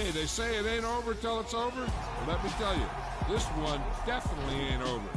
Hey, they say it ain't over till it's over. Well, let me tell you, this one definitely ain't over.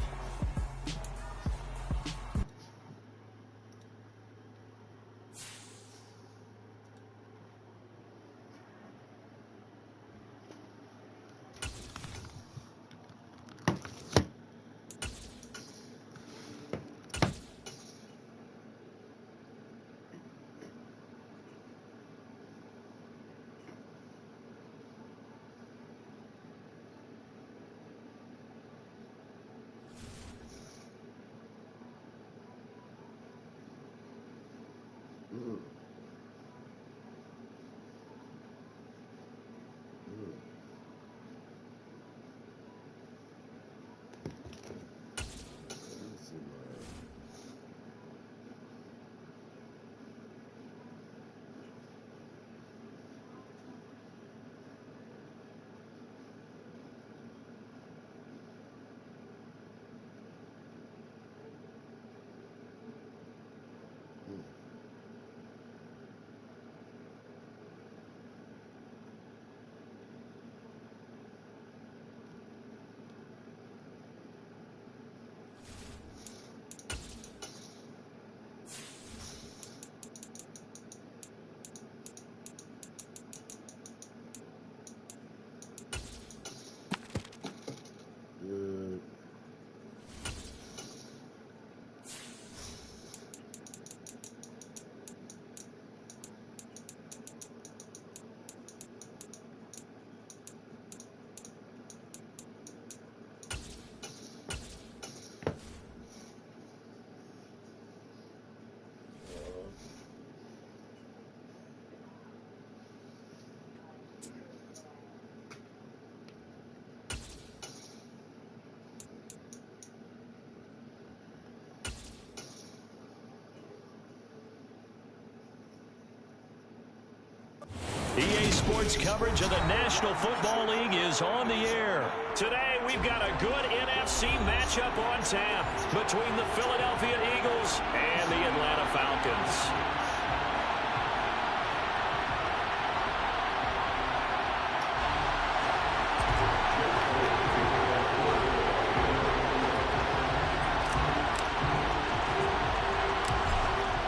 EA Sports coverage of the National Football League is on the air. Today, we've got a good NFC matchup on tap between the Philadelphia Eagles and the Atlanta Falcons.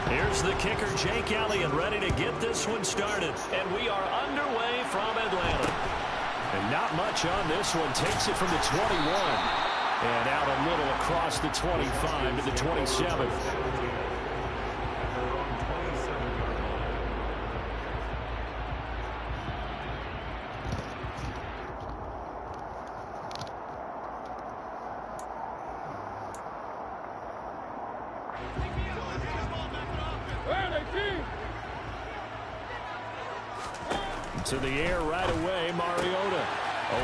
Here's the kicker, Jake Elliott, ready to get this one started. And we are underway from Atlanta. And not much on this one. Takes it from the 21. And out a little across the 25 to the 27. To the air right away, Mariota.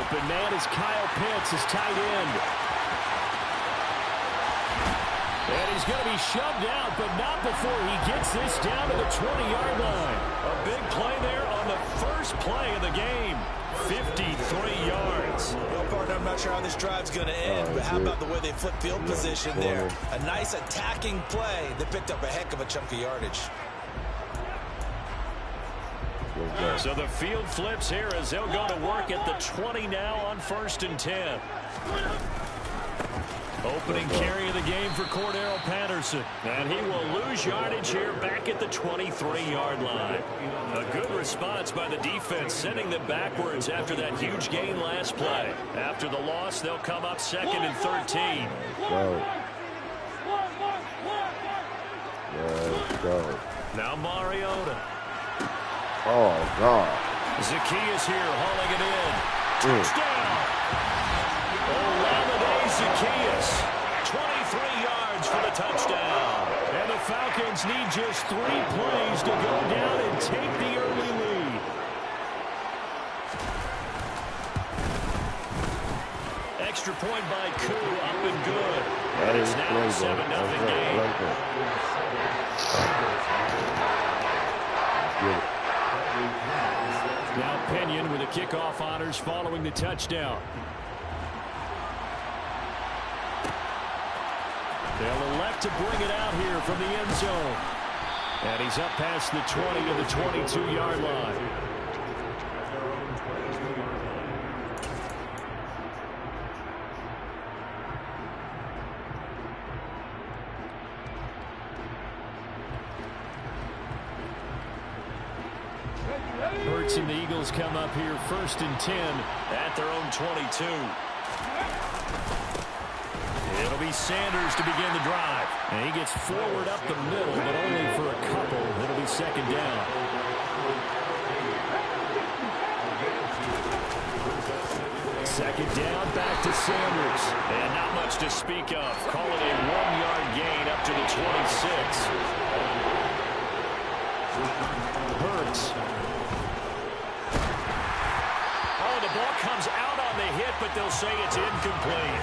Open man is Kyle Pitts, his tight end. And he's going to be shoved out, but not before he gets this down to the 20-yard line. A big play there on the first play of the game. 53 yards. Well, partner, I'm not sure how this drive's going to end, but how about the way they flip field position there? A nice attacking play that picked up a heck of a chunk of yardage. So the field flips here as they'll go to work at the 20 now on 1st and 10. Opening carry of the game for Cordero Patterson. And he will lose yardage here back at the 23-yard line. A good response by the defense, sending them backwards after that huge gain last play. After the loss, they'll come up 2nd and 13. Let's go. Now Mariota. Oh, God. Zacchaeus here hauling it in. Touchdown. Olamide Zacchaeus. 23 yards for the touchdown. And the Falcons need just 3 plays to go down and take the early lead. Extra point by Koo, up and good. And it's now a 7-0 game. Now Pinion with the kickoff honors following the touchdown. They'll elect to bring it out here from the end zone. And he's up past the 20 to the 22-yard line. Hurts and the Eagles come up here 1st and 10 at their own 22. It'll be Sanders to begin the drive. And he gets forward up the middle, but only for a couple. It'll be 2nd down. Second down, back to Sanders. And not much to speak of. Call it a 1-yard gain up to the 26. Hurts. Oh, the ball comes out on the hit, but they'll say it's incomplete.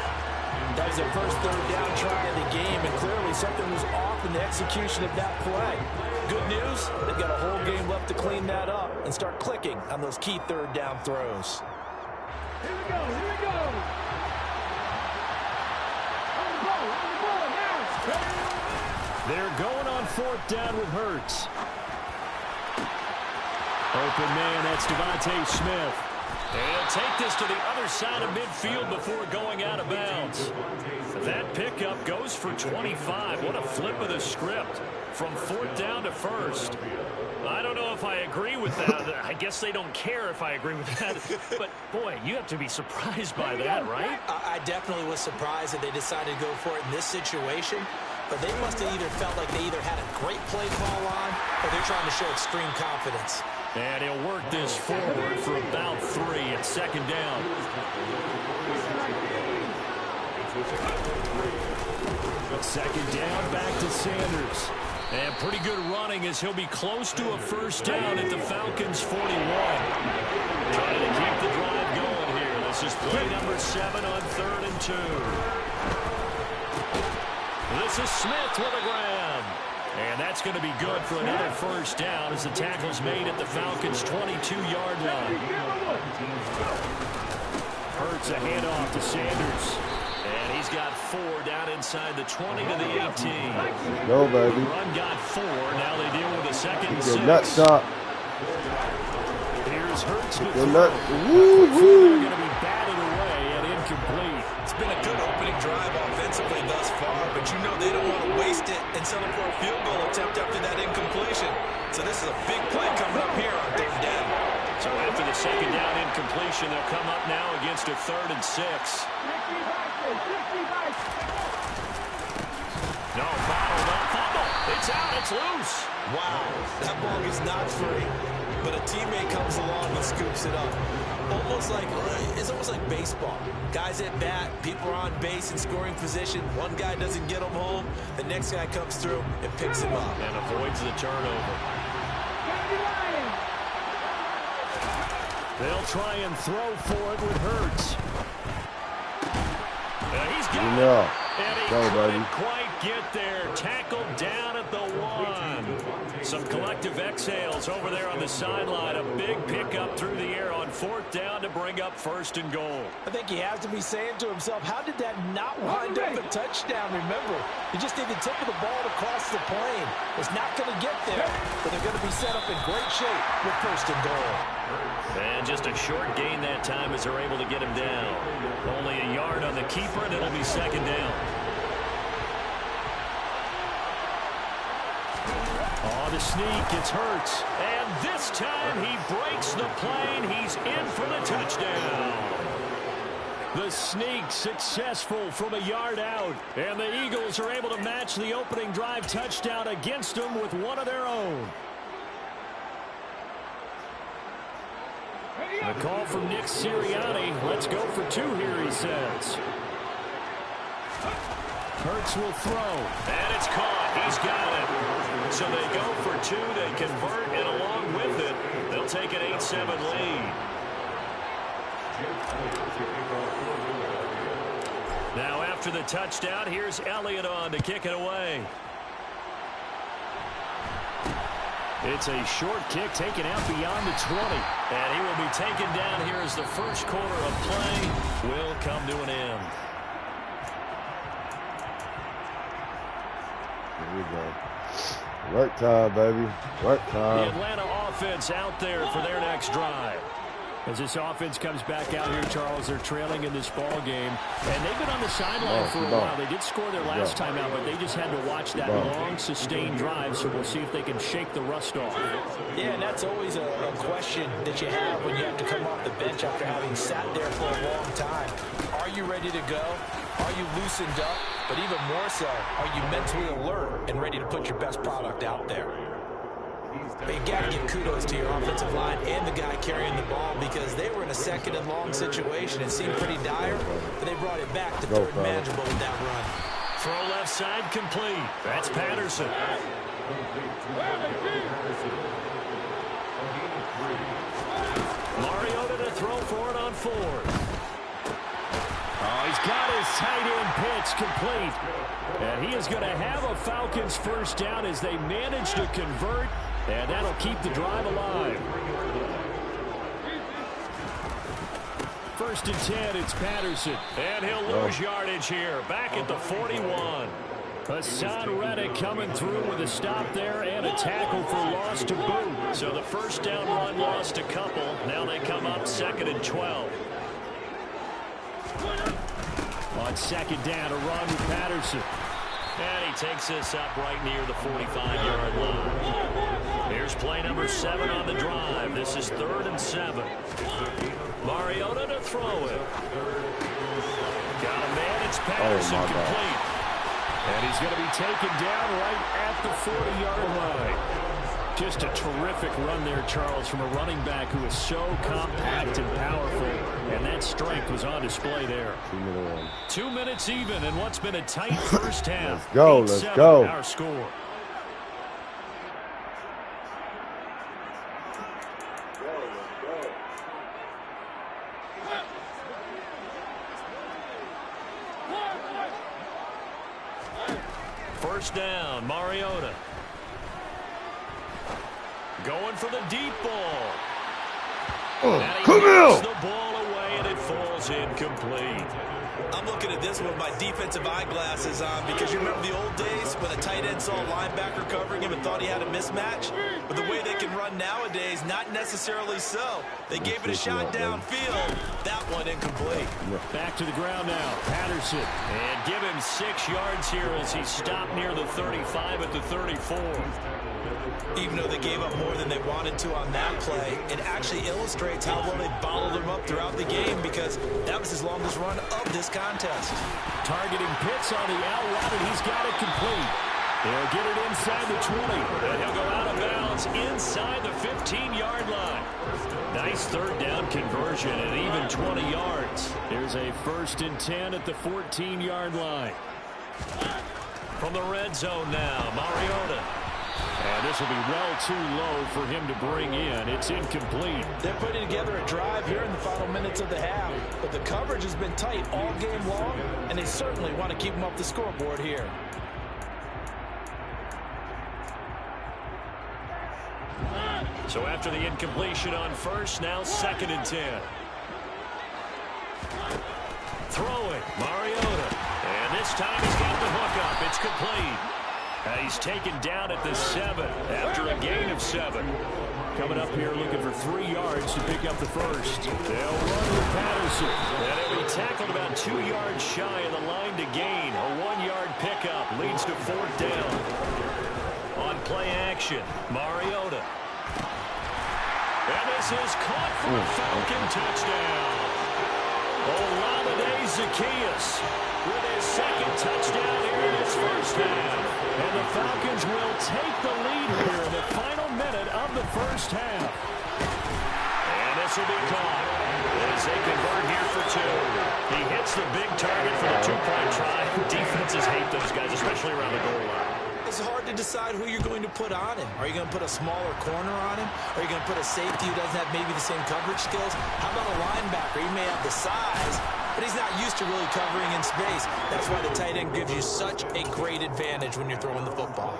That was their first 3rd down try of the game, and clearly something was off in the execution of that play. Good news, they've got a whole game left to clean that up and start clicking on those key 3rd down throws. Here we go, here we go. On the ball now. They're going on 4th down with Hurts. Open man, that's Devontae Smith. And he'll take this to the other side of midfield before going out of bounds. That pickup goes for 25. What a flip of the script from 4th down to 1st. I don't know if I agree with that. I guess they don't care if I agree with that. But, boy, you have to be surprised by that, right? I definitely was surprised that they decided to go for it in this situation. But they must have either felt like they either had a great play call on or they're trying to show extreme confidence. And he'll work this forward for about 3 at 2nd down. Second down, back to Sanders. And pretty good running as he'll be close to a 1st down at the Falcons' 41. Trying to keep the drive going here. This is play number 7 on 3rd and 2. This is Smith with a grab. And that's going to be good for another 1st down as the tackle's made at the Falcons' 22-yard line. Hurts a handoff to Sanders. And he's got 4 down inside the 20 to the 18. Go, baby. Run got 4. Now they deal with a 2nd and 6. Your nut stop. Here's Hurts with Your throw. nut. They're going to be batted away and incomplete. It's been a good opening drive offensively thus far, but you know they don't want to waste it and settle for a field goal attempt after that incompletion. So this is a big play coming up here on 3rd down. So after the 2nd down incompletion, they'll come up now against a 3rd and 6. No, bottled up, fumble. It's out, it's loose. Wow, that ball is not free, but a teammate comes along and scoops it up. It's almost like baseball. Guys at bat, people are on base in scoring position. One guy doesn't get him home. The next guy comes through and picks him up. And avoids the turnover. They'll try and throw for it with Hurts. He's got it. And he couldn't quite get there. Tackled down at the 1. Some collective exhales over there on the sideline. A big pickup through the air on 4th down to bring up 1st and goal. I think he has to be saying to himself, how did that not wind up a touchdown? Remember, you just need the tip of the ball to cross the plane. It's not going to get there, but they're going to be set up in great shape with 1st and goal. And just a short gain that time as they're able to get him down. Only a yard on the keeper, and it'll be 2nd down. On the sneak, it's Hurts. And this time he breaks the plane. He's in for the touchdown. The sneak successful from a yard out. And the Eagles are able to match the opening drive touchdown against them with one of their own. The call from Nick Sirianni. Let's go for 2 here, he says. Hurts will throw. And it's caught. He's got it. So they go for 2. They convert, and along with it, they'll take an 8-7 lead. Now after the touchdown, here's Elliott on to kick it away. It's a short kick taken out beyond the 20. And he will be taken down here as the first quarter of play will come to an end. Here we go. Work time, baby. Work time. The Atlanta offense out there for their next drive. As this offense comes back out here, Charles, they're trailing in this ball game. And they've been on the sideline for a while. They did score their last time out, but they just had to watch that long, sustained drive. So we'll see if they can shake the rust off. Yeah, and that's always a question that you have when you have to come off the bench after having sat there for a long time. Are you ready to go? Are you loosened up? But even more so, are you mentally alert and ready to put your best product out there? But you got to give kudos to your offensive line and the guy carrying the ball because they were in a second and long situation. It seemed pretty dire, but they brought it back to third manageable with that run. Throw left side complete. That's Patterson. Mariota to throw for it on 4. Oh, he's got his tight end pitch complete. And he is going to have a Falcons first down as they manage to convert. And that'll keep the drive alive. 1st and 10, it's Patterson. And he'll lose yardage here, back at the 41. Hassan Reddick coming through with a stop there and a tackle for loss to boot. So the first down run lost a couple. Now they come up 2nd and 12. On 2nd down, a run with Patterson. And he takes this up right near the 45-yard line. Here's play number 7 on the drive. This is 3rd and 7. Mariota to throw it. Got a man. It's Patterson complete. And he's going to be taken down right at the 40-yard line. Just a terrific run there, Charles, from a running back who is so compact and powerful. And that strength was on display there. 2 minutes even in what's been a tight first half. Let's go. Our score. First down, Mariota. Going for the deep ball. And he knocks the ball away, and it falls incomplete. I'm looking at this with my defensive eyeglasses on because you remember the old days when a tight end saw a linebacker covering him and thought he had a mismatch? But the way they can run nowadays, not necessarily so. They gave it a shot downfield. That one incomplete. Back to the ground now. Patterson. And give him 6 yards here as he stopped near the 35 at the 34. Even though they gave up more than they wanted to on that play, it actually illustrates how well they bottled him up throughout the game because that was his longest run of this contest. Targeting Pitts on the out route, and he's got it complete. They'll get it inside the 20, and he'll go out of bounds inside the 15-yard line. Nice 3rd down conversion and even 20 yards. There's a 1st and 10 at the 14-yard line. From the red zone now, Mariota. And this will be well too low for him to bring in. It's incomplete. They're putting together a drive here in the final minutes of the half, but the coverage has been tight all game long, and they certainly want to keep them off the scoreboard here. So after the incompletion on 1st, now 2nd and 10. Throwing, Mariota. And this time he's got the hook up. It's complete. He's taken down at the 7 after a gain of 7. Coming up here looking for 3 yards to pick up the 1st. They'll run with Patterson. And he'll be tackled about 2 yards shy of the line to gain. A 1-yard pickup leads to 4th down. On play action, Mariota. And this is caught for a Falcon touchdown. Olamide Zaccheaus with his 2nd touchdown here in his first half. And the Falcons will take the lead here in the final minute of the first half. And this will be caught as they convert here for 2. He hits the big target for the 2-point try. Defenses hate those guys, especially around the goal line. It's hard to decide who you're going to put on him. Are you going to put a smaller corner on him? Are you going to put a safety who doesn't have maybe the same coverage skills? How about a linebacker? He may have the size, but he's not used to really covering in space. That's why the tight end gives you such a great advantage when you're throwing the football.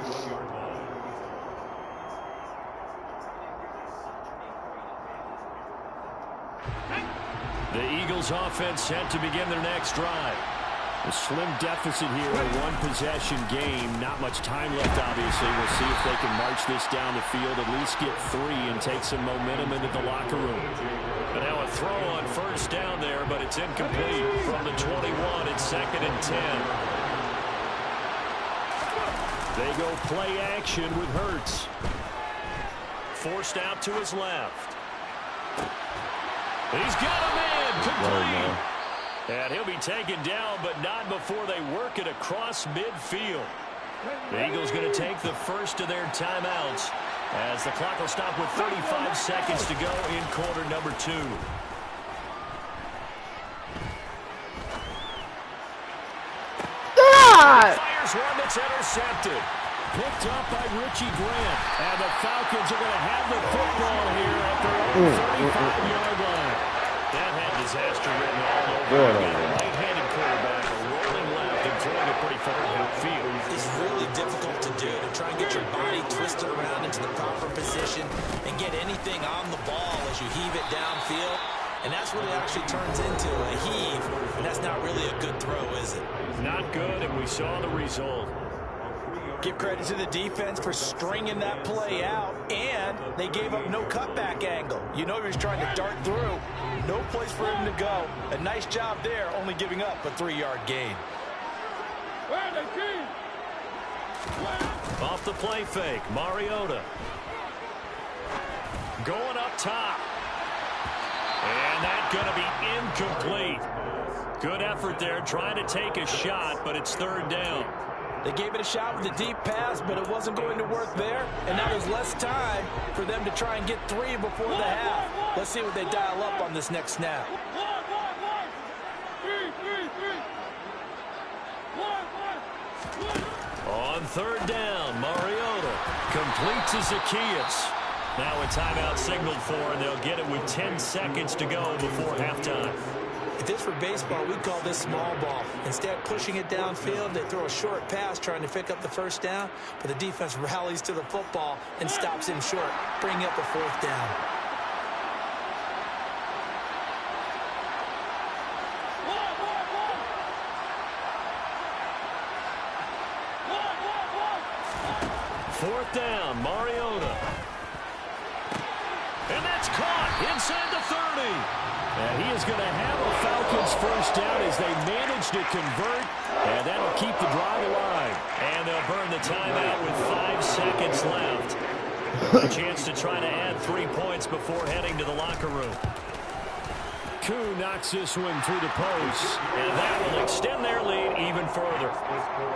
The Eagles offense set to begin their next drive. A slim deficit here, a one-possession game. Not much time left, obviously. We'll see if they can march this down the field, at least get 3 and take some momentum into the locker room. And now a throw on first down there, but it's incomplete from the 21. It's 2nd and 10. They go play action with Hurts. Forced out to his left. He's got a man complete. And he'll be taken down, but not before they work it across midfield. The Eagles going to take the first of their timeouts as the clock will stop with 35 seconds to go in quarter number 2. Fires one that's intercepted. Picked up by Richie Grant. And the Falcons are going to have the football here at their own 35-yard line. That had disaster written all over it. Right-handed quarterback, a rolling left and throwing it pretty far downfield. It's really difficult to do, to try and get your body twisted around into the proper position and get anything on the ball as you heave it downfield. And that's what it actually turns into, a heave. And that's not really a good throw, is it? Not good, and we saw the result. Give credit to the defense for stringing that play out, and they gave up no cutback angle. You know he was trying to dart through. No place for him to go. A nice job there, only giving up a 3-yard gain. Off the play fake, Mariota. Going up top. And that's going to be incomplete. Good effort there, trying to take a shot, but it's 3rd down. They gave it a shot with a deep pass, but it wasn't going to work there. And now there's less time for them to try and get 3 before the half. Let's see what they dial up on this next snap. On 3rd down, Mariota completes to Zacchaeus. Now a timeout signaled for, and they'll get it with 10 seconds to go before halftime. If this were baseball, we'd call this small ball. Instead of pushing it downfield, they throw a short pass trying to pick up the first down, but the defense rallies to the football and stops him short, bringing up a 4th down. Fourth down, Mariota. And that's caught inside the 30. And he is going to have a Falcons first down as they manage to convert. And that'll keep the drive alive. And they'll burn the timeout with 5 seconds left. A chance to try to add 3 points before heading to the locker room. Koo knocks this one through the post. And that will extend their lead even further.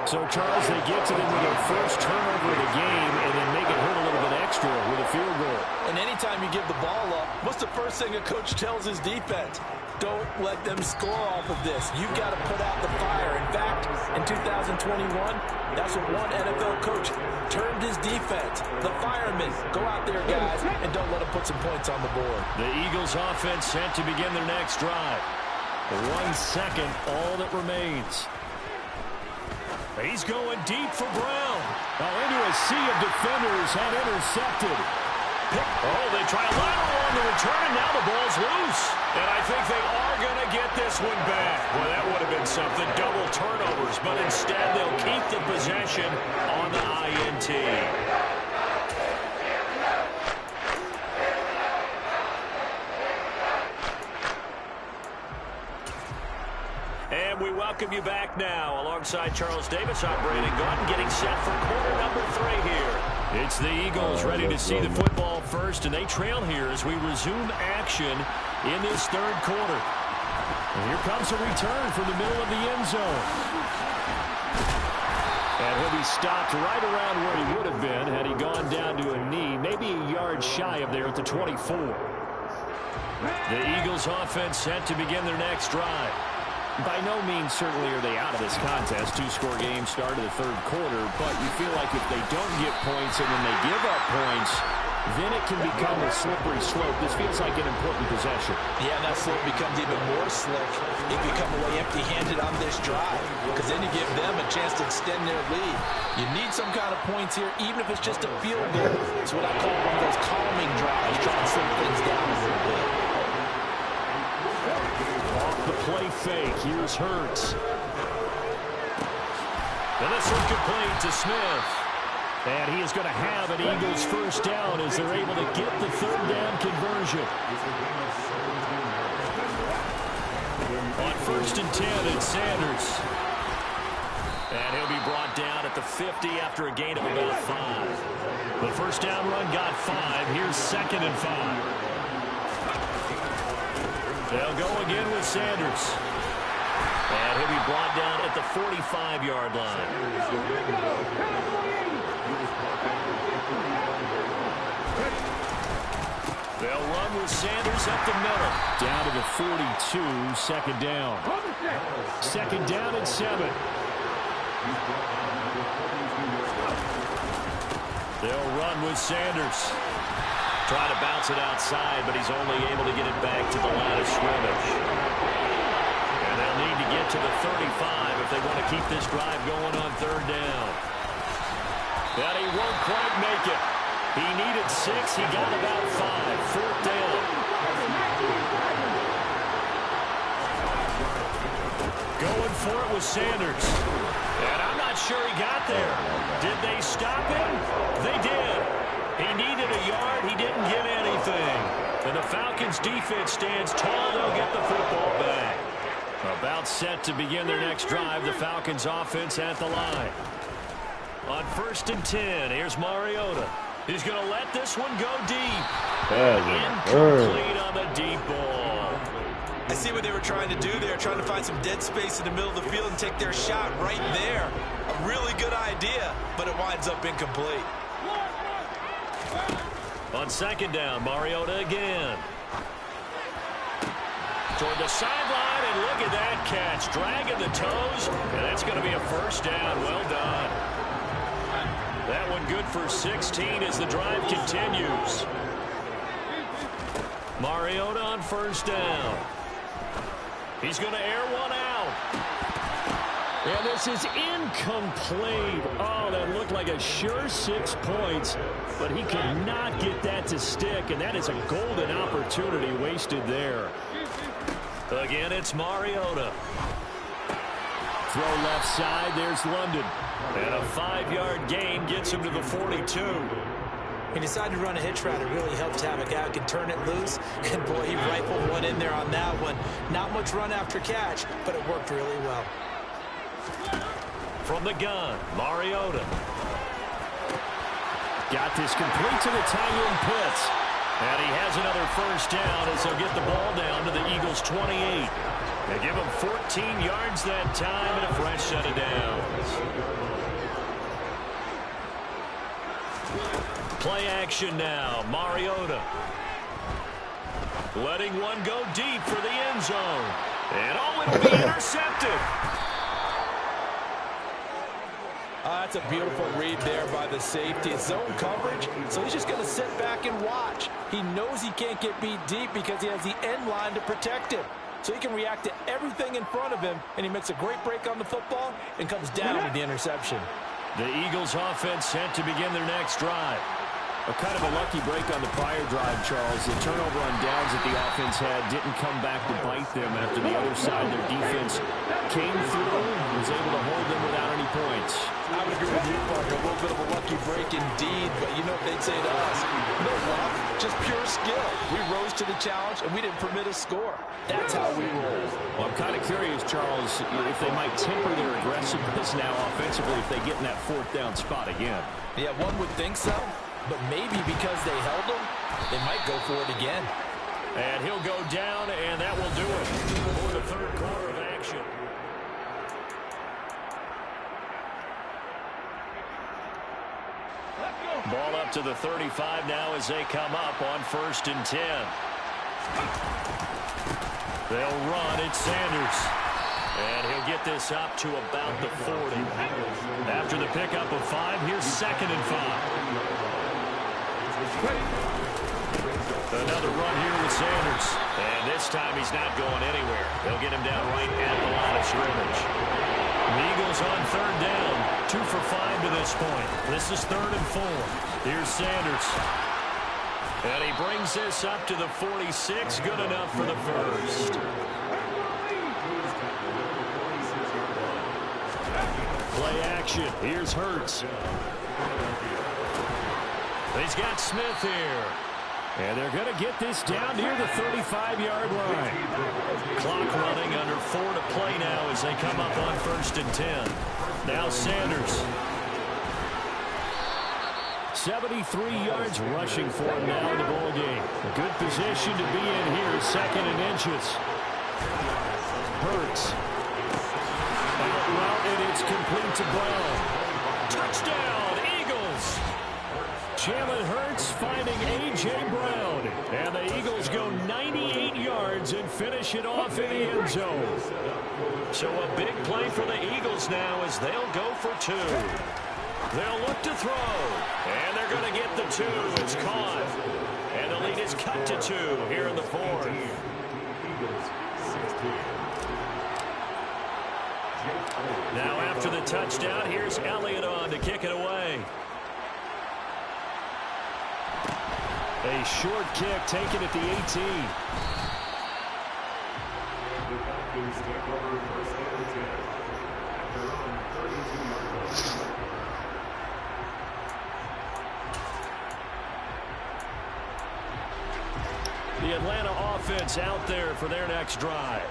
So, Charles, they get to them with their first turnover of the game and then make it hurt a little bit extra with a field goal. And anytime you give the ball up, what's the first thing a coach tells his defense? Don't let them score off of this. You've got to put out the fire. In fact, in 2021, that's what one NFL coach termed his defense. The firemen. Go out there, guys, and don't let them put some points on the board. The Eagles offense set to begin their next drive. 1 second, all that remains. He's going deep for Brown. Now into a sea of defenders, had intercepted. Oh, they try a lateral on the return, and now the ball's loose. And I think they are going to get this one back. Well, that would have been something, double turnovers, but instead they'll keep the possession on the INT. And we welcome you back now alongside Charles Davis, operating gun, getting set for quarter number 3 here. It's the Eagles ready to see the football first, and they trail here as we resume action in this 3rd quarter. And here comes a return from the middle of the end zone. And he'll be stopped right around where he would have been had he gone down to a knee, maybe a yard shy of there at the 24. The Eagles offense set to begin their next drive. By no means certainly are they out of this contest. 2-score game start of the 3rd quarter, but you feel like if they don't get points and when they give up points, then it can become a slippery slope. This feels like an important possession. Yeah, that slope becomes even more slick if you come away empty-handed on this drive, because then you give them a chance to extend their lead. You need some kind of points here, even if it's just a field goal. It's what I call one of those calming drives, trying to slow things down a little bit. Off the play fake, here's Hurts. And this one complete to Smith. And he is going to have an Eagles first down as they're able to get the third down conversion. On 1st and 10, it's Sanders. And he'll be brought down at the 50 after a gain of about 5. The first down run got 5. Here's 2nd and 5. They'll go again with Sanders. And he'll be brought down at the 45-yard line. They'll run with Sanders up the middle. Down to the 42, 2nd down. 2nd down and 7. They'll run with Sanders. Try to bounce it outside, but he's only able to get it back to the line of scrimmage. And they'll need to get to the 35 if they want to keep this drive going on 3rd down. But he won't quite make it. He needed 6. He got about 5. 4th down. Going for it with Sanders. And I'm not sure he got there. Did they stop him? They did. He needed a yard. He didn't get anything. And the Falcons defense stands tall. They'll get the football back. About set to begin their next drive. The Falcons offense at the line. On 1st and 10, here's Mariota. He's going to let this one go deep. Incomplete on the deep ball. I see what they were trying to do there, trying to find some dead space in the middle of the field and take their shot right there. A really good idea, but it winds up incomplete. On 2nd down, Mariota again. Toward the sideline, and look at that catch. Dragging the toes, and that's going to be a first down. Well done. That one good for 16 as the drive continues. Mariota on 1st down. He's going to air one out. And this is incomplete. Oh, that looked like a sure 6 points, but he could not get that to stick, and that is a golden opportunity wasted there. Again, it's Mariota. Throw left side, there's London. And a 5-yard gain gets him to the 42. He decided to run a hitch route. It really helped to have a guy who can turn it loose. And, boy, he rifled one in there on that one. Not much run after catch, but it worked really well. From the gun, Mariota. Got this complete to the tight end Pitts. And he has another first down as they'll get the ball down to the Eagles' 28. They give him 14 yards that time and a fresh set of downs. Play action now. Mariota. Letting one go deep for the end zone. And it'll be intercepted. That's a beautiful read there by the safety. It's zone coverage, so he's just going to sit back and watch. He knows he can't get beat deep because he has the end line to protect him. So he can react to everything in front of him, and he makes a great break on the football and comes down with the interception. The Eagles offense set to begin their next drive. A kind of a lucky break on the prior drive, Charles. The turnover on downs that the offense had didn't come back to bite them after the other side. Their defense came through and was able to hold them without any points. I would agree with you, Parker. A little bit of a lucky break indeed, but you know what they'd say to us? No luck, just pure skill. We rose to the challenge, and we didn't permit a score. That's how we roll. Well, I'm kind of curious, Charles, if they might temper their aggressiveness now offensively if they get in that 4th down spot again. Yeah, one would think so. But maybe because they held him, they might go for it again. And he'll go down, and that will do it for the 3rd quarter of action. Ball up to the 35 now as they come up on 1st and 10. They'll run. It's Sanders. And he'll get this up to about the 40. After the pickup of 5, here's 2nd and 5. Another run here with Sanders. And this time he's not going anywhere. They'll get him down right at the line of scrimmage. The Eagles on 3rd down. 2 for 5 to this point. This is 3rd and 4. Here's Sanders. And he brings this up to the 46. Good enough for the first. Play action. action. Here's Hurts. He's got Smith here. And they're going to get this down near the 35-yard line. Clock running, under 4 to play now as they come up on 1st and 10. Now Sanders. 73 yards rushing for him now in the ball game. A good position to be in here, 2nd and inches. Hurts. Well, and it's complete to Brown. Touchdown, Eagles. Jalen Hurts finding A.J. Brown. And the Eagles go 98 yards and finish it off in the end zone. So a big play for the Eagles now as they'll go for 2. They'll look to throw. And they're going to get the 2. It's caught. And the lead is cut to 2 here in the 4th. Now after the touchdown, here's Elliott on to kick it away. A short kick taken at the 18. The Atlanta offense out there for their next drive.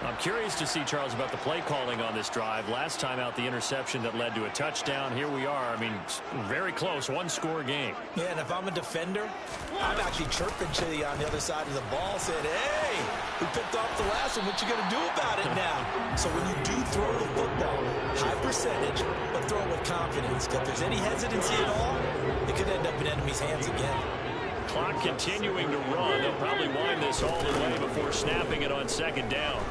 I'm curious to see, Charles, about the play calling on this drive. Last time out, the interception that led to a touchdown. Here we are. I mean, very close, one-score game. Yeah, and if I'm a defender, I'm actually chirping to you on the other side of the ball, saying, hey, we picked off the last one. What you going to do about it now? So when you do throw the football, high percentage, but throw it with confidence. If there's any hesitancy at all, it could end up in enemy's hands again. Clock continuing to run. They'll probably wind this all the way before snapping it on 2nd down.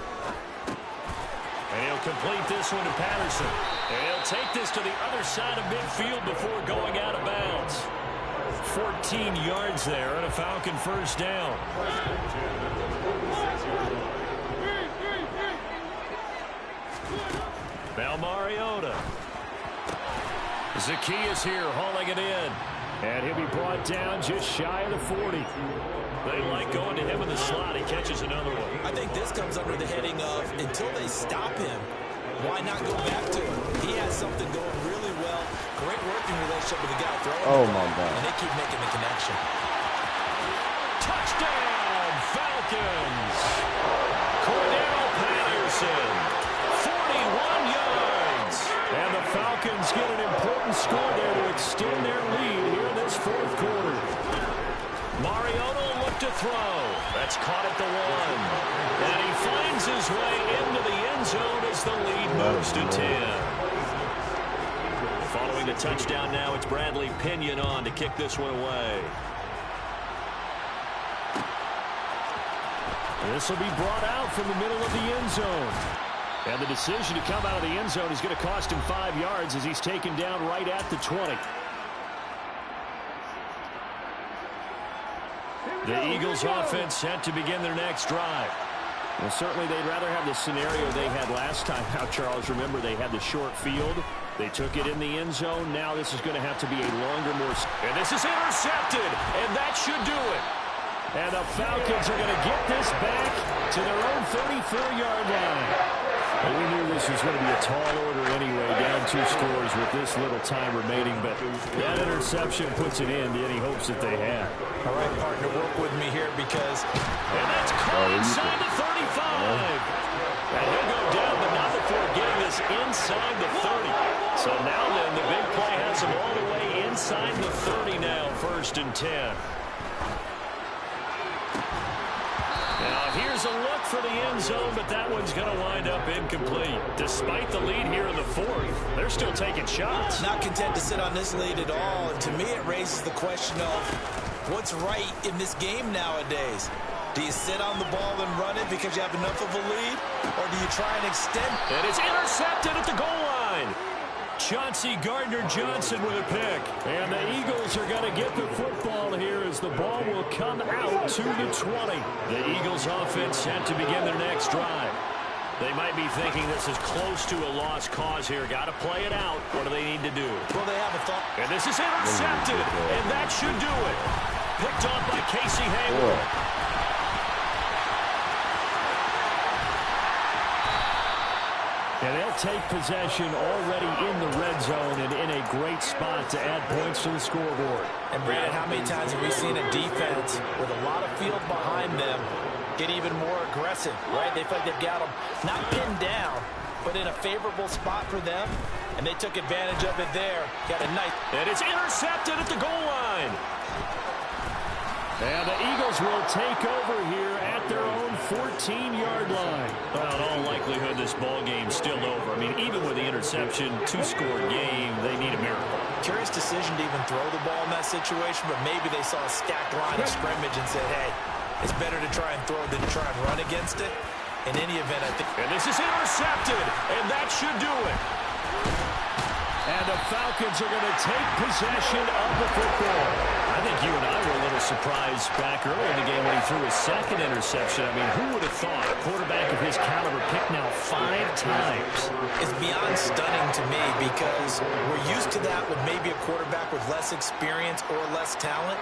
And he'll complete this one to Patterson. And he'll take this to the other side of midfield before going out of bounds. 14 yards there and a Falcon 1st down. Now Mariota. Zacchaeus here hauling it in. And he'll be brought down just shy of the 40. They like going to him in the slot. He catches another one. I think this comes under the heading of, until they stop him, why not go back to him? He has something going really well. Great working relationship with the guy throwing Oh, the ball, my God. and they keep making the connection. Touchdown, Falcons. Cordero Patterson, 41 yards. And the Falcons get an important score there to extend their lead here in this 4th quarter. Mariota will look to throw. That's caught at the 1. And he finds his way into the end zone as the lead moves to 10. Following the touchdown now, it's Bradley Pinion on to kick this one away. This will be brought out from the middle of the end zone. And the decision to come out of the end zone is going to cost him 5 yards as he's taken down right at the 20. The Eagles offense set to begin their next drive. Well, certainly they'd rather have the scenario they had last time out, Charles. Remember, they had the short field. They took it in the end zone. Now this is going to have to be a longer, more... And this is intercepted, and that should do it. And the Falcons are going to get this back to their own 34-yard line. And we knew this was going to be a tall order anyway, down 2 scores with this little time remaining. But that interception puts an end to any hopes that they had. All right, partner, work with me here because... And that's caught inside the 35. And he'll go down, but not before getting this inside the 30. So now then, the big play has him all the way inside the 30 now, 1st and 10. Now, here's a look for the end zone, but that one's going to wind up incomplete. Despite the lead here in the 4th, they're still taking shots. Not content to sit on this lead at all. And to me, it raises the question of what's right in this game nowadays. Do you sit on the ball and run it because you have enough of a lead? Or do you try and extend? And it's intercepted at the goal line. Chauncey Gardner-Johnson with a pick. And the Eagles are going to get the football here as the ball will come out to the 20. The Eagles offense set to begin their next drive. They might be thinking this is close to a lost cause here. Got to play it out. What do they need to do? Well, they have a thought. And this is intercepted. And that should do it. Picked off by Casey Hayward. And they'll take possession already in the red zone and in a great spot to add points to the scoreboard. And Brandon, how many times have we seen a defense with a lot of field behind them get even more aggressive, right? They feel like they've got them not pinned down, but in a favorable spot for them, and they took advantage of it there. Got a nice... And it's intercepted at the goal line. And the Eagles will take over here at their own 14-yard line. Well, in all likelihood, this ball game's still over. I mean, even with the interception, two-score game, they need a miracle. Curious decision to even throw the ball in that situation, but maybe they saw a stacked line of scrimmage and said, hey, it's better to try and throw than to try and run against it. In any event, I think... And this is intercepted, and that should do it. And the Falcons are going to take possession of the football. I think you and I were a little surprised back early in the game when he threw his second interception. I mean, who would have thought a quarterback of his caliber picked now 5 times? It's beyond stunning to me because we're used to that with maybe a quarterback with less experience or less talent.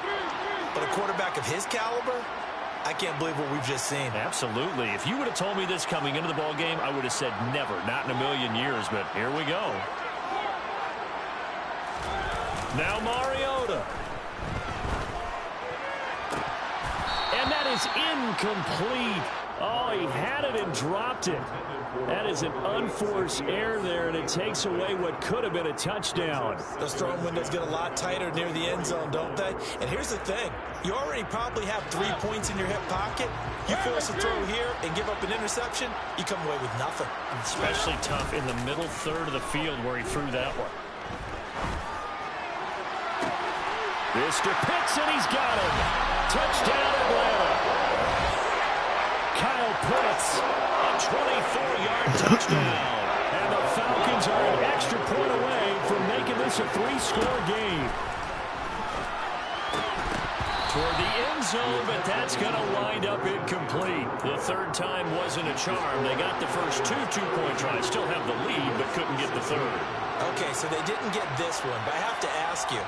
But a quarterback of his caliber, I can't believe what we've just seen. Absolutely. If you would have told me this coming into the ball game, I would have said never, not in a million years. But here we go. Now Mariota. And that is incomplete. Oh, he had it and dropped it. That is an unforced error there, and it takes away what could have been a touchdown. Those throwing windows get a lot tighter near the end zone, don't they? And here's the thing. You already probably have 3 points in your hip pocket. You force a throw here and give up an interception, you come away with nothing. Especially tough in the middle third of the field where he threw that one. Mr. Pitts, and he's got him. Touchdown, Atlanta. Kyle Pitts, a 24-yard touchdown. And the Falcons are an extra point away from making this a 3-score game. Toward the end zone, but that's going to wind up incomplete. The third time wasn't a charm. They got the first 2 two-point tries. Still have the lead, but couldn't get the third. Okay, so they didn't get this one, but I have to ask you,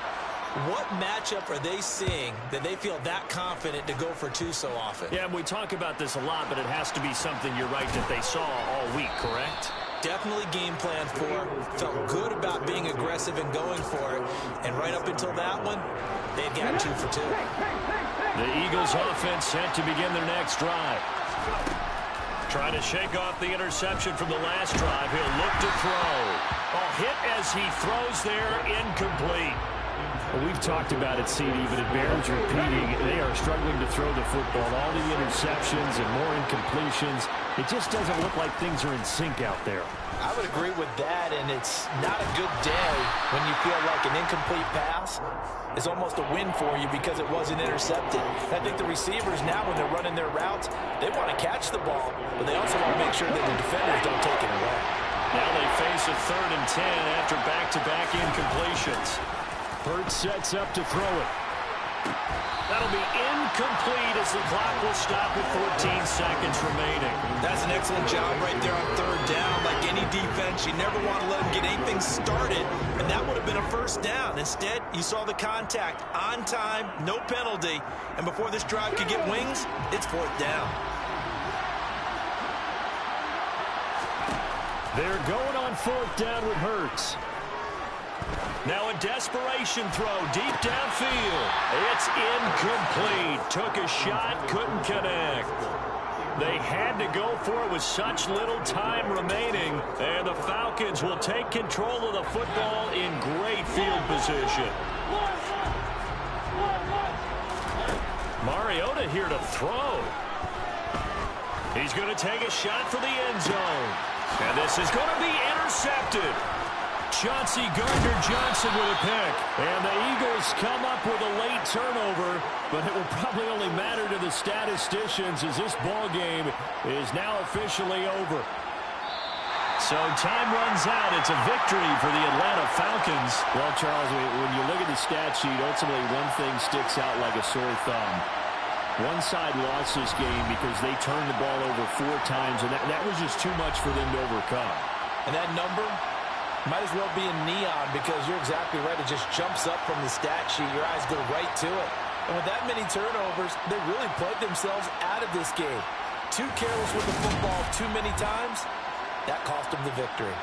what matchup are they seeing that they feel that confident to go for 2 so often? Yeah, we talk about this a lot, but it has to be something, you're right, that they saw all week, correct? Definitely game planned for, felt good about being aggressive and going for it, and right up until that one, they've got 2 for 2. The Eagles offense set to begin their next drive. Trying to shake off the interception from the last drive. He'll look to throw. Oh, hit as he throws there, incomplete. Well, we've talked about it, CD, but it bears repeating. They are struggling to throw the football. All the interceptions and more incompletions. It just doesn't look like things are in sync out there. I would agree with that, and it's not a good day when you feel like an incomplete pass is almost a win for you because it wasn't intercepted. And I think the receivers now, when they're running their routes, they want to catch the ball, but they also want to make sure that the defenders don't take it away. Now they face a 3rd and 10 after back-to-back incompletions. Hurts sets up to throw it. That'll be incomplete as the clock will stop with 14 seconds remaining. That's an excellent job right there on 3rd down. Like any defense, you never want to let them get anything started, and that would have been a 1st down. Instead, you saw the contact on time, no penalty, and before this drive could get wings, it's 4th down. They're going on 4th down with Hurts. Now a desperation throw deep downfield. It's incomplete. Took a shot, couldn't connect. They had to go for it with such little time remaining. And the Falcons will take control of the football in great field position. Mariota here to throw. He's going to take a shot for the end zone. And this is going to be intercepted. Chauncey Gardner-Johnson with a pick. And the Eagles come up with a late turnover, but it will probably only matter to the statisticians as this ball game is now officially over. So time runs out. It's a victory for the Atlanta Falcons. Well, Charles, when you look at the stat sheet, ultimately one thing sticks out like a sore thumb. One side lost this game because they turned the ball over 4 times, and that was just too much for them to overcome. And that number might as well be in neon because you're exactly right. It just jumps up from the stat sheet. Your eyes go right to it. And with that many turnovers, they really played themselves out of this game. Too careless with the football too many times. That cost them the victory.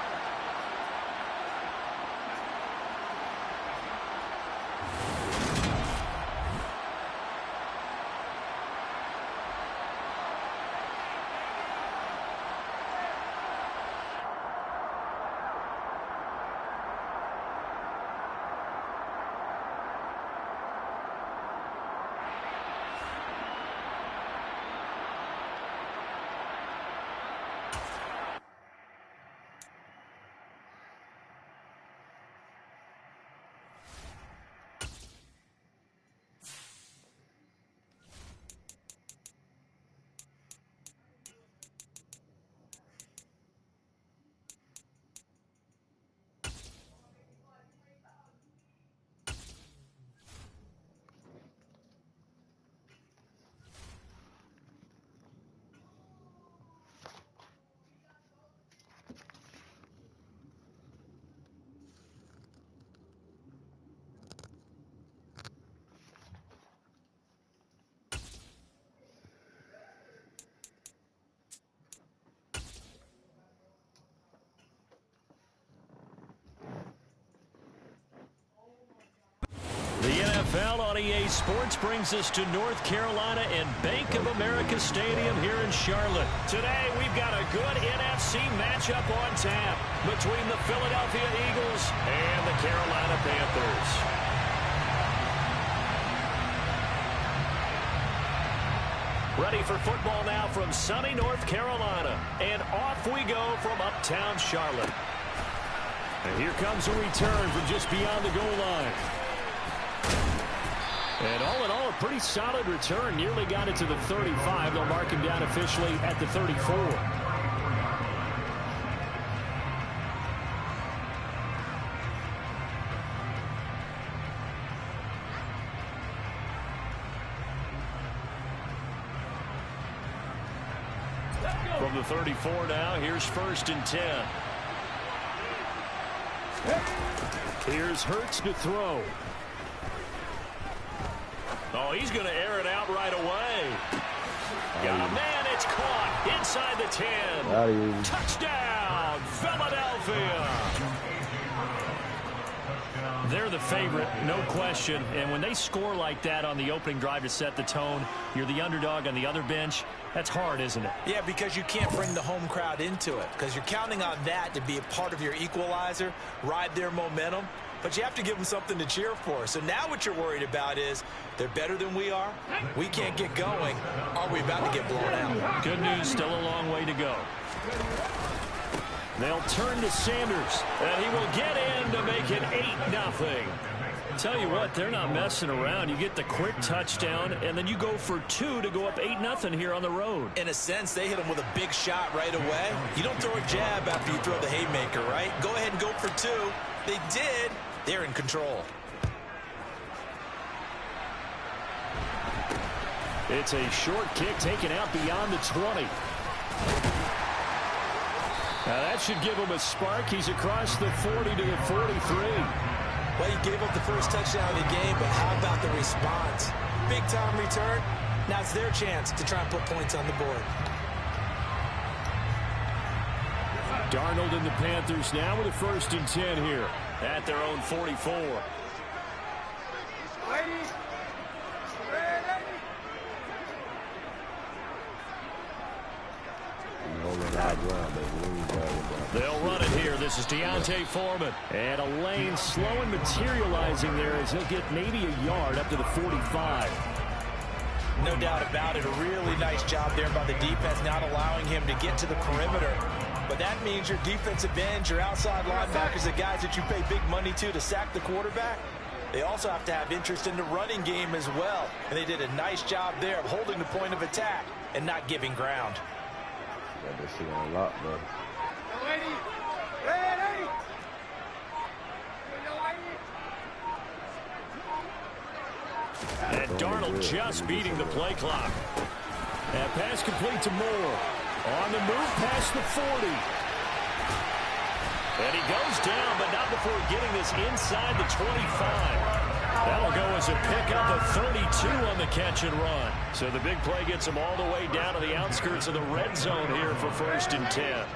NFL on EA Sports brings us to North Carolina and Bank of America Stadium here in Charlotte. Today, we've got a good NFC matchup on tap between the Philadelphia Eagles and the Carolina Panthers. Ready for football now from sunny North Carolina. And off we go from uptown Charlotte. And here comes a return from just beyond the goal line. And all in all, a pretty solid return. Nearly got it to the 35. They'll mark him down officially at the 34. From the 34 now, here's 1st and 10. Here's Hurts to throw. Oh, he's going to air it out right away. Got a man, it's caught inside the 10. Touchdown, Philadelphia. They're the favorite, no question. And when they score like that on the opening drive to set the tone, you're the underdog on the other bench. That's hard, isn't it? Yeah, because you can't bring the home crowd into it, because you're counting on that to be a part of your equalizer, ride their momentum. But you have to give them something to cheer for. So now what you're worried about is they're better than we are. We can't get going. Are we about to get blown out? Good news, still a long way to go. They'll turn to Sanders, and he will get in to make it 8-0. Tell you what, they're not messing around. You get the quick touchdown, and then you go for 2 to go up 8-0 here on the road. In a sense, they hit him with a big shot right away. You don't throw a jab after you throw the haymaker, right? Go ahead and go for 2. They did. They're in control. It's a short kick taken out beyond the 20. Now that should give him a spark. He's across the 40 to the 43. Well, he gave up the first touchdown of the game, but how about the response? Big-time return. Now it's their chance to try and put points on the board. Darnold and the Panthers now with a 1st and 10 here at their own 44. They'll run it here. This is Deontay Foreman. And a lane slow and materializing there as he'll get maybe a yard up to the 45. No doubt about it. A really nice job there by the defense, not allowing him to get to the perimeter. But that means your defensive ends, your outside linebackers, the guys that you pay big money to sack the quarterback, they also have to have interest in the running game as well. And they did a nice job there of holding the point of attack and not giving ground. Got this shit on lock, bro. And Darnold just beating the play clock. And pass complete to Moore. On the move past the 40. And he goes down, but not before getting this inside the 25. That'll go as a pick up of 32 on the catch and run. So the big play gets him all the way down to the outskirts of the red zone here for 1st and 10.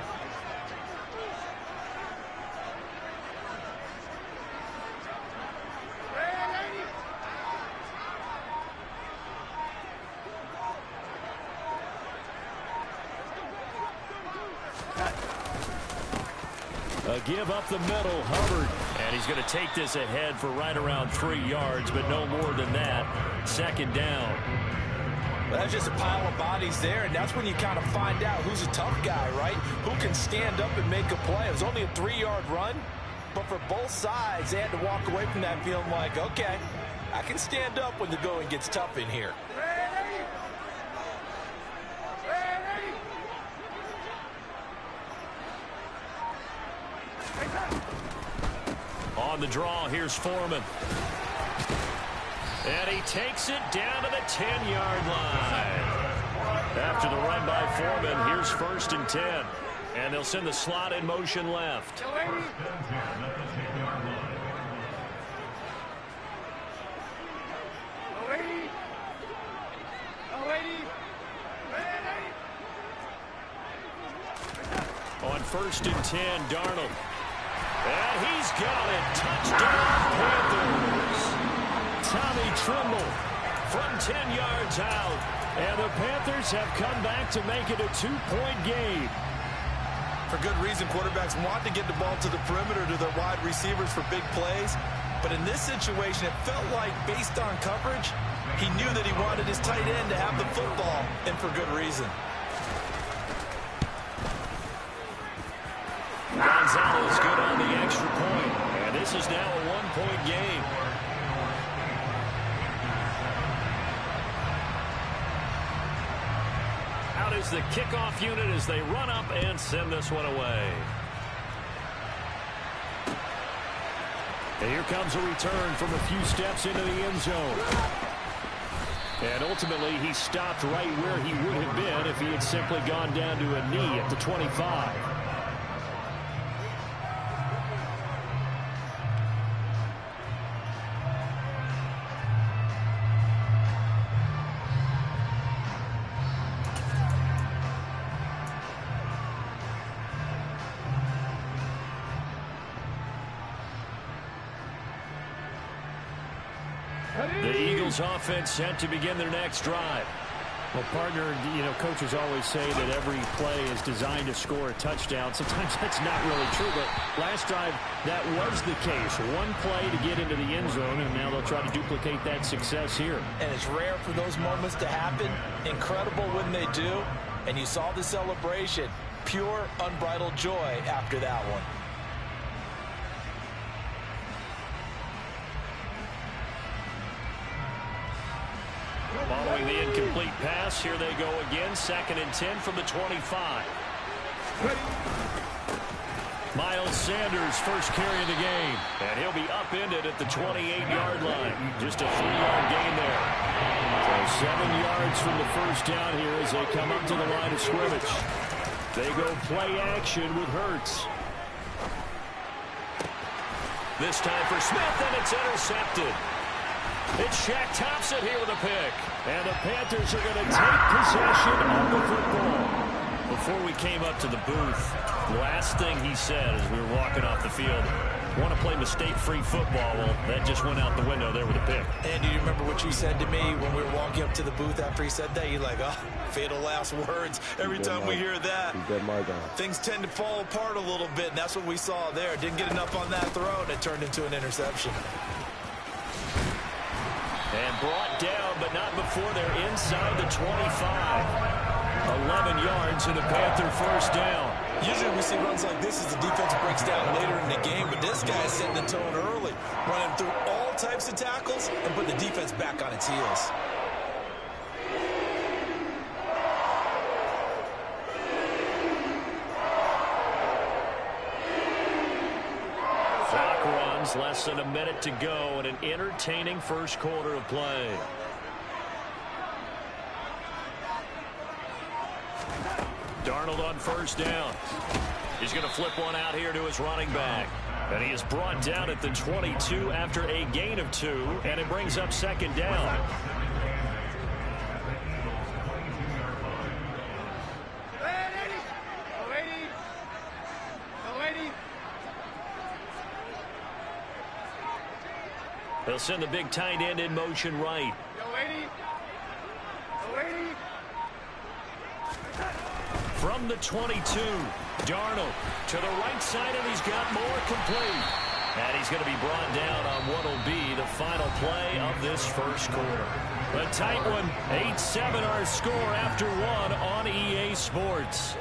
A give up the middle, Hubbard. And he's going to take this ahead for right around 3 yards, but no more than that. 2nd down. Well, that's just a pile of bodies there, and that's when you kind of find out who's a tough guy, right? Who can stand up and make a play. It was only a 3-yard run, but for both sides, they had to walk away from that feeling like, okay, I can stand up when the going gets tough in here. On the draw, here's Foreman. And he takes it down to the 10-yard line. After the run by Foreman, here's 1st and 10. And they'll send the slot in motion left. On 1st and 10, Darnold. And he's got it. Touchdown, Panthers. Tommy Tremble from 10 yards out. And the Panthers have come back to make it a 2-point game. For good reason, quarterbacks want to get the ball to the perimeter to their wide receivers for big plays. But in this situation, it felt like, based on coverage, he knew that he wanted his tight end to have the football, and for good reason. Gonzalez good on the extra point. And this is now a 1-point game. Out is the kickoff unit as they run up and send this one away. And here comes a return from a few steps into the end zone. And ultimately, he stopped right where he would have been if he had simply gone down to a knee at the 25. The Eagles offense set to begin their next drive. Well, partner, coaches always say that every play is designed to score a touchdown. Sometimes that's not really true, but last drive, that was the case. One play to get into the end zone, and now they'll try to duplicate that success here. And it's rare for those moments to happen. Incredible when they do. And you saw the celebration. Pure, unbridled joy after that one. Following the incomplete pass, here they go again. 2nd and 10 from the 25. Miles Sanders, first carry of the game. And he'll be upended at the 28-yard line. Just a 3-yard gain there. So 7 yards from the first down here as they come up to the line of scrimmage. They go play action with Hurts. This time for Smith, and it's intercepted. It's Shaq Thompson here with a pick. And the Panthers are going to take possession of the football. Before we came up to the booth, last thing he said as we were walking off the field, want to play mistake-free football. Well, that just went out the window there with a pick. And do you remember what you said to me when we were walking up to the booth after he said that? You're like, oh, fatal last words. Every time we hear that, things tend to fall apart a little bit, and that's what we saw there. Didn't get enough on that throw, and it turned into an interception. And brought down, but not before they're inside the 25. 11 yards and the Panther first down. Usually we see runs like this as the defense breaks down later in the game, but this guy's setting the tone early, running through all types of tackles and putting the defense back on its heels. Clock runs, less than a minute to go, and an entertaining first quarter of play. Darnold on first down. He's going to flip one out here to his running back. And he is brought down at the 22 after a gain of 2, and it brings up second down. They'll send the big tight end in motion right. From the 22, Darnold to the right side, and he's got more complete. And he's going to be brought down on what will be the final play of this first quarter. A tight one, 8-7 our score after 1 on EA Sports.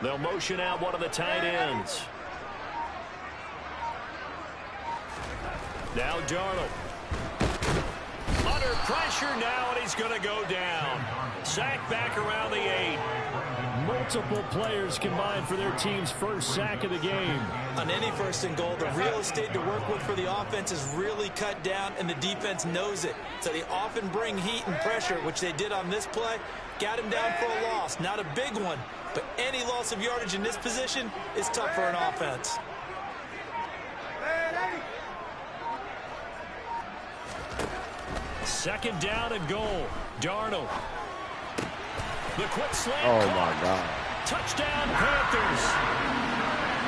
They'll motion out one of the tight ends. Now Darnold. Under pressure now, and he's going to go down. Sacked back around the 8. multiple players combined for their team's first sack of the game. On any first and goal, the real estate to work with for the offense is really cut down, and the defense knows it. So they often bring heat and pressure, which they did on this play. Got him down for a loss. Not a big one, but any loss of yardage in this position is tough for an offense. Second down and goal. Darnold. The quick slant. Oh, caught. my God. Touchdown, Panthers.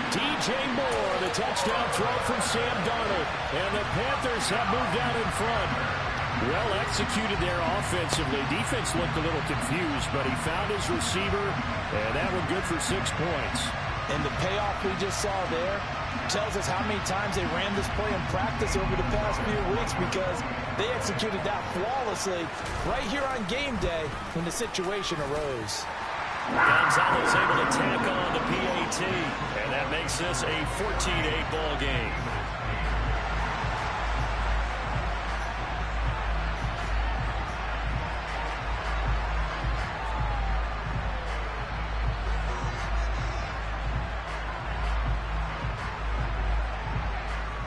DJ Moore, the touchdown throw from Sam Darnold. And the Panthers have moved out in front. Well executed there offensively. Defense looked a little confused, but he found his receiver, and that one good for 6 points. And the payoff we just saw there tells us how many times they ran this play in practice over the past few weeks, because they executed that flawlessly right here on game day when the situation arose. Gonzalez able to tack on the PAT, and that makes this a 14-8 ball game.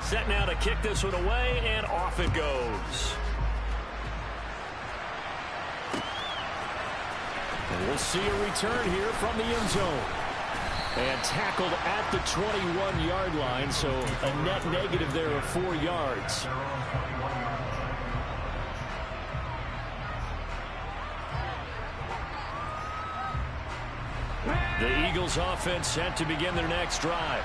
Set now to kick this one away, and off it goes. And we'll see a return here from the end zone. And tackled at the 21-yard line, so a net negative there of 4 yards. The Eagles offense set to begin their next drive.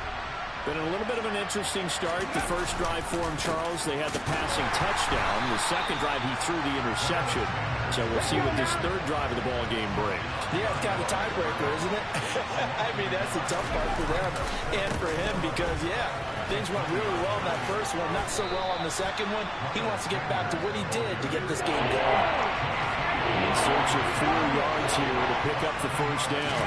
Been a little bit of an interesting start. The first drive for him, Charles, they had the passing touchdown. The second drive, he threw the interception. So we'll see what this third drive of the ball game brings. Yeah, it's kind of a tiebreaker, isn't it? I mean, that's the tough part for them and for him, because, yeah, things went really well in that first one, not so well on the second one. He wants to get back to what he did to get this game going. In search of 4 yards here to pick up the first down.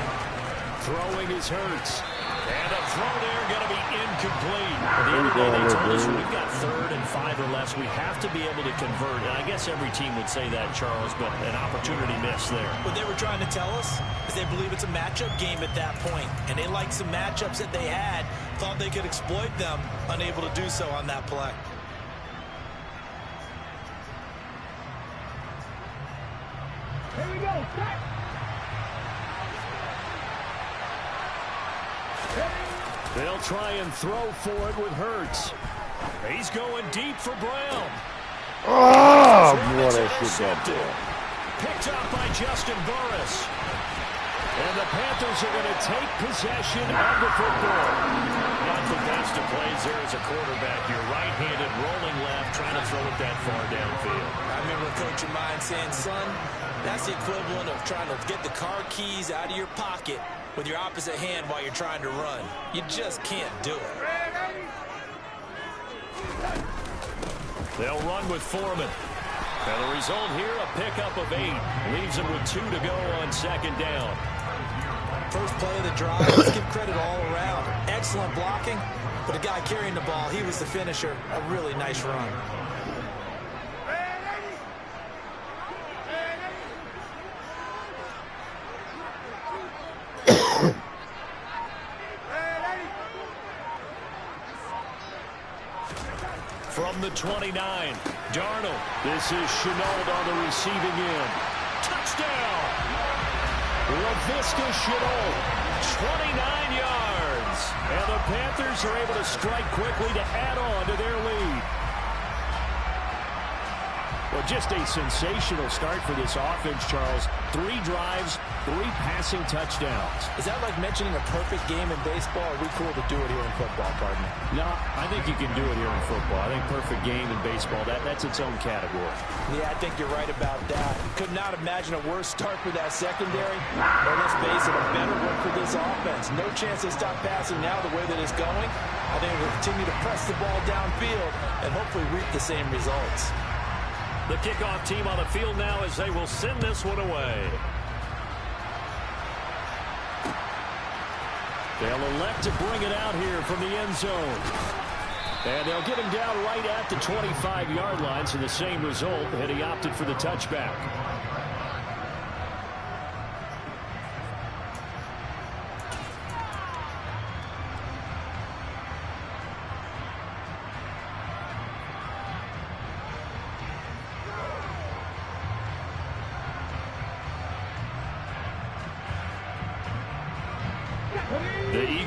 Throwing is Hurts. And a throw there going to be incomplete. The other day they told us we've got 3rd and 5 or less. We have to be able to convert. And I guess every team would say that, Charles, but an opportunity missed there. What they were trying to tell us is they believe it's a matchup game at that point. And they liked some matchups that they had, thought they could exploit them, unable to do so on that play. Here we go. Start. They'll try and throw for it with Hurts. He's going deep for Brown. Oh, boy, that shit got there. Picked up by Justin Burris. And the Panthers are going to take possession of the football. Not the best of plays there as a quarterback. You're right-handed, rolling left, trying to throw it that far downfield. I remember a coach of mine saying, son, that's the equivalent of trying to get the car keys out of your pocket with your opposite hand while you're trying to run. You just can't do it. They'll run with Foreman. And the result here, a pickup of 8. Leaves them with 2 to go on second down. First play of the drive, let's give credit all around. Excellent blocking, but the guy carrying the ball, he was the finisher. A really nice run. From the 29, Darnold. This is Shenault on the receiving end. Touchdown! LaVisca Shenault, 29 yards. And the Panthers are able to strike quickly to add on to their lead. Well, just a sensational start for this offense, Charles. 3 drives, 3 passing touchdowns. Is that like mentioning a perfect game in baseball? Or are we cool to do it here in football, partner? No, I think you can do it here in football. I think perfect game in baseball, that's its own category. Yeah, I think you're right about that. Could not imagine a worse start for that secondary. Or let's face it, a better one for this offense. No chance to stop passing now the way that it's going. I think we'll continue to press the ball downfield and hopefully reap the same results. The kickoff team on the field now as they will send this one away. They'll elect to bring it out here from the end zone. And they'll get him down right at the 25-yard line, so the same result, and he opted for the touchback.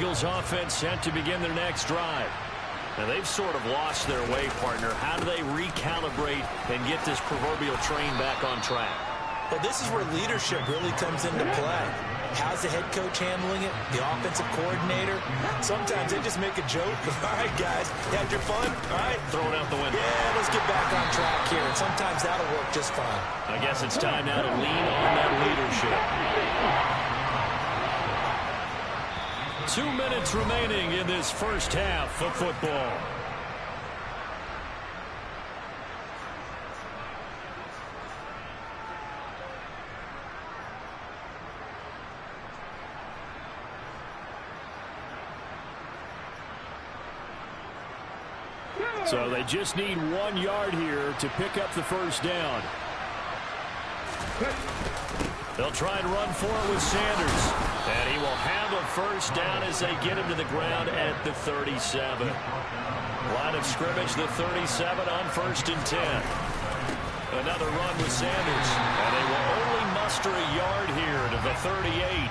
Eagles offense set to begin their next drive. Now, they've sort of lost their way, partner. How do they recalibrate and get this proverbial train back on track? Well, this is where leadership really comes into play. How's the head coach handling it? The offensive coordinator? Sometimes they just make a joke. All right, guys, you had your fun? All right. Throw it out the window. Yeah, let's get back on track here. And sometimes that'll work just fine. I guess it's time now to lean on that leadership. 2 minutes remaining in this first half of football. So they just need 1 yard here to pick up the first down. They'll try and run for it with Sanders. And he will have a first down as they get him to the ground at the 37. Line of scrimmage, the 37 on 1st and 10. Another run with Sanders. And they will only muster a yard here to the 38.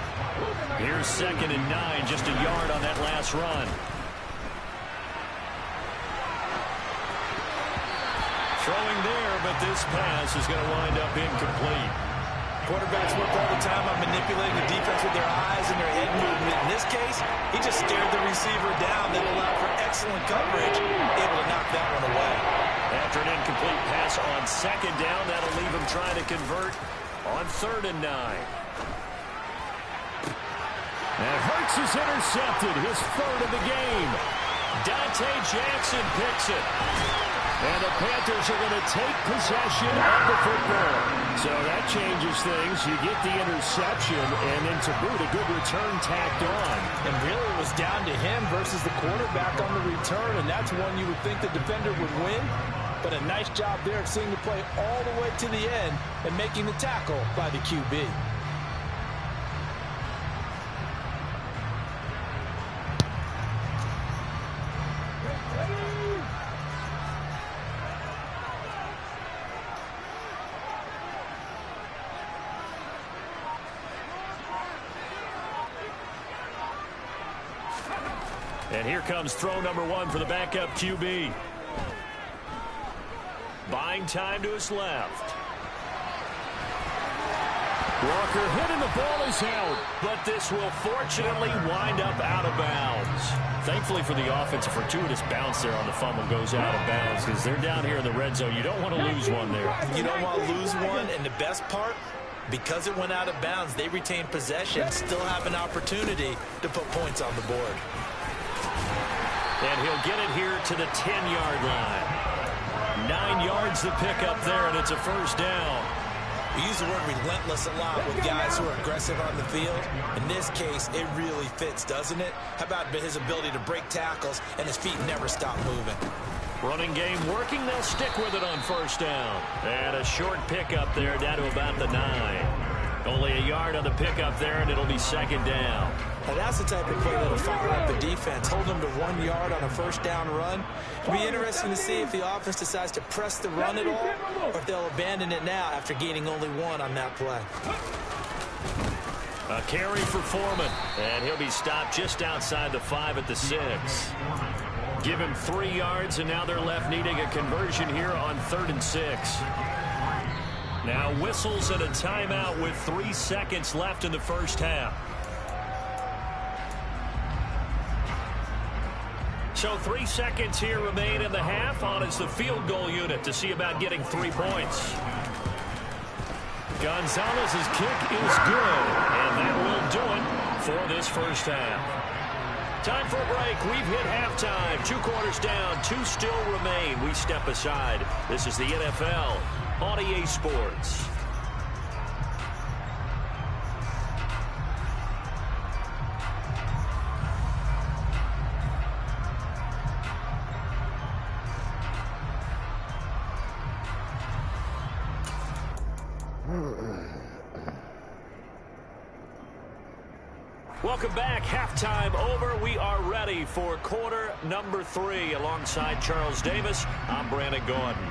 Here's 2nd and 9, just a yard on that last run. Throwing there, but this pass is going to wind up incomplete. Quarterbacks work all the time on manipulating the defense with their eyes and their head movement. In this case, he just stared the receiver down. That allowed for excellent coverage, able to knock that one away. After an incomplete pass on 2nd down, that'll leave him trying to convert on 3rd and 9. And Hurts is intercepted, his 3rd of the game. Dante Jackson picks it. And the Panthers are going to take possession of the football. So that changes things. You get the interception, and then to boot, a good return tacked on. And really it was down to him versus the quarterback on the return, and that's one you would think the defender would win. But a nice job there of seeing the play all the way to the end and making the tackle by the QB. And here comes throw number 1 for the backup QB. Buying time to his left. Walker hit and the ball is out. But this will fortunately wind up out of bounds. Thankfully for the offense, a fortuitous bounce there on the fumble goes out of bounds because they're down here in the red zone. You don't want to lose one there. You don't want to lose one, and the best part, because it went out of bounds, they retain possession, still have an opportunity to put points on the board. And he'll get it here to the 10-yard line. 9 yards to pick up there, and it's a first down. We use the word relentless a lot with guys who are aggressive on the field. In this case, it really fits, doesn't it? How about his ability to break tackles and his feet never stop moving? Running game working. They'll stick with it on first down. And a short pickup there down to about the 9. Only a yard on the pickup there, and it'll be 2nd down. Now that's the type of play that'll fire up the defense. Hold them to 1 yard on a first down run. It'll be interesting to see if the offense decides to press the run at all, or if they'll abandon it now after gaining only 1 on that play. A carry for Foreman, and he'll be stopped just outside the 5 at the 6. Give him 3 yards, and now they're left needing a conversion here on 3rd and 6. Now whistles and a timeout with 3 seconds left in the first half. So 3 seconds here remain in the half. On is the field goal unit to see about getting 3 points. Gonzalez's kick is good, and that will do it for this first half. Time for a break. We've hit halftime. 2 quarters down, 2 still remain. We step aside. This is the NFL on EA Sports. Welcome back. Halftime over. We are ready for quarter number 3. Alongside Charles Davis, I'm Brandon Gordon.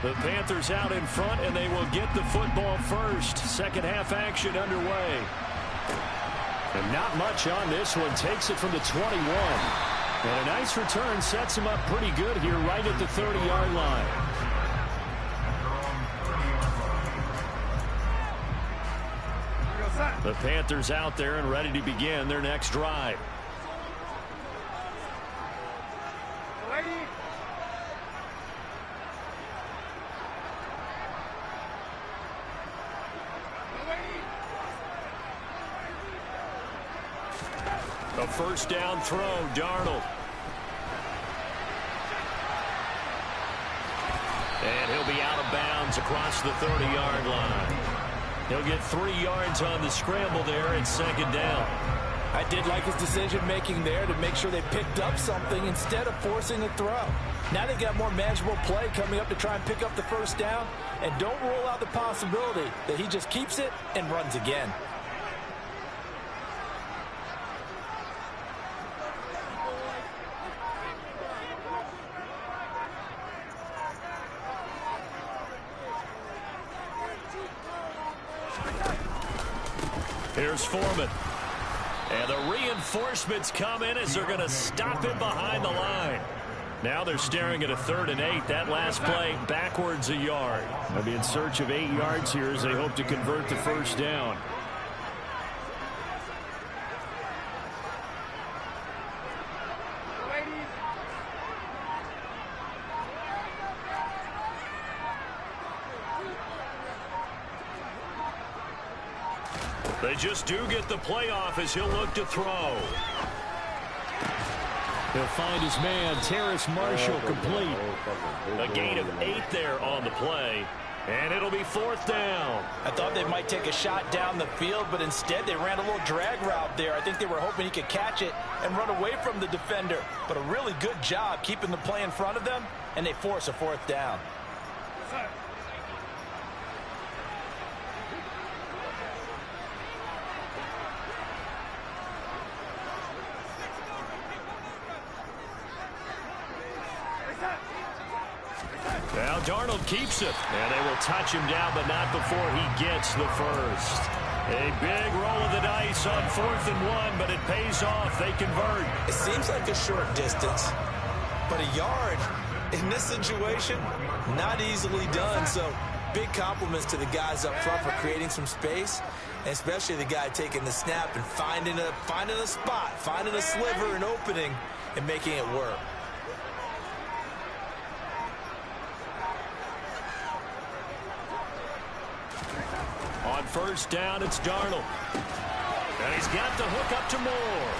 The Panthers out in front, and they will get the football first. Second half action underway. And not much on this one. Takes it from the 21. And a nice return sets him up pretty good here right at the 30-yard line. The Panthers out there and ready to begin their next drive. A first down throw, Darnold. And he'll be out of bounds across the 30-yard line. He'll get 3 yards on the scramble there at second down. I did like his decision-making there to make sure they picked up something instead of forcing a throw. Now they got more manageable play coming up to try and pick up the first down. And don't rule out the possibility that he just keeps it and runs again. Here's Foreman. And the reinforcements come in as they're going to stop him behind the line. Now they're staring at a 3rd and 8. That last play backwards a yard. They'll be in search of 8 yards here as they hope to convert the first down. They just do get the playoff as he'll look to throw. He'll find his man, Terrace Marshall, complete. A gain of 8 there on the play, and it'll be 4th down. I thought they might take a shot down the field, but instead they ran a little drag route there. I think they were hoping he could catch it and run away from the defender. But a really good job keeping the play in front of them, and they force a 4th down. Now Darnold keeps it, and they will touch him down, but not before he gets the first. A big roll of the dice on 4th and 1, but it pays off. They convert. It seems like a short distance, but a yard in this situation, not easily done. So big compliments to the guys up front for creating some space, and especially the guy taking the snap and finding a spot, finding a sliver, an opening, and making it work. On first down, it's Darnold. And he's got the hook up to Moore.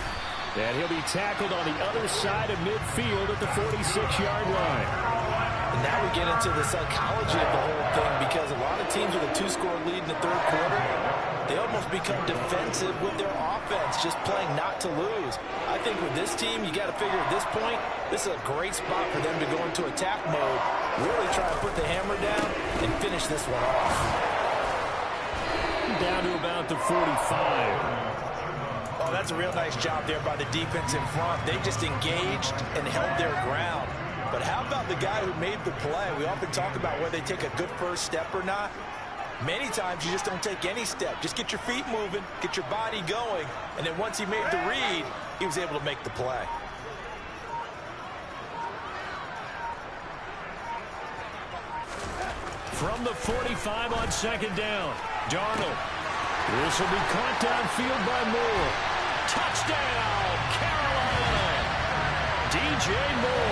And he'll be tackled on the other side of midfield at the 46-yard line. And now we get into the psychology of the whole thing, because a lot of teams with a 2-score lead in the 3rd quarter, they almost become defensive with their offense, just playing not to lose. I think with this team, you got to figure at this point, this is a great spot for them to go into attack mode, really try to put the hammer down and finish this one off. Down to about the 45. Oh, that's a real nice job there by the defense in front. They just engaged and held their ground. But how about the guy who made the play? We often talk about whether they take a good first step or not. Many times you just don't take any step. Just get your feet moving, get your body going, and then once he made the read, he was able to make the play. From the 45 on second down, Darnold. This will be caught downfield by Moore. Touchdown, Carolina! DJ Moore.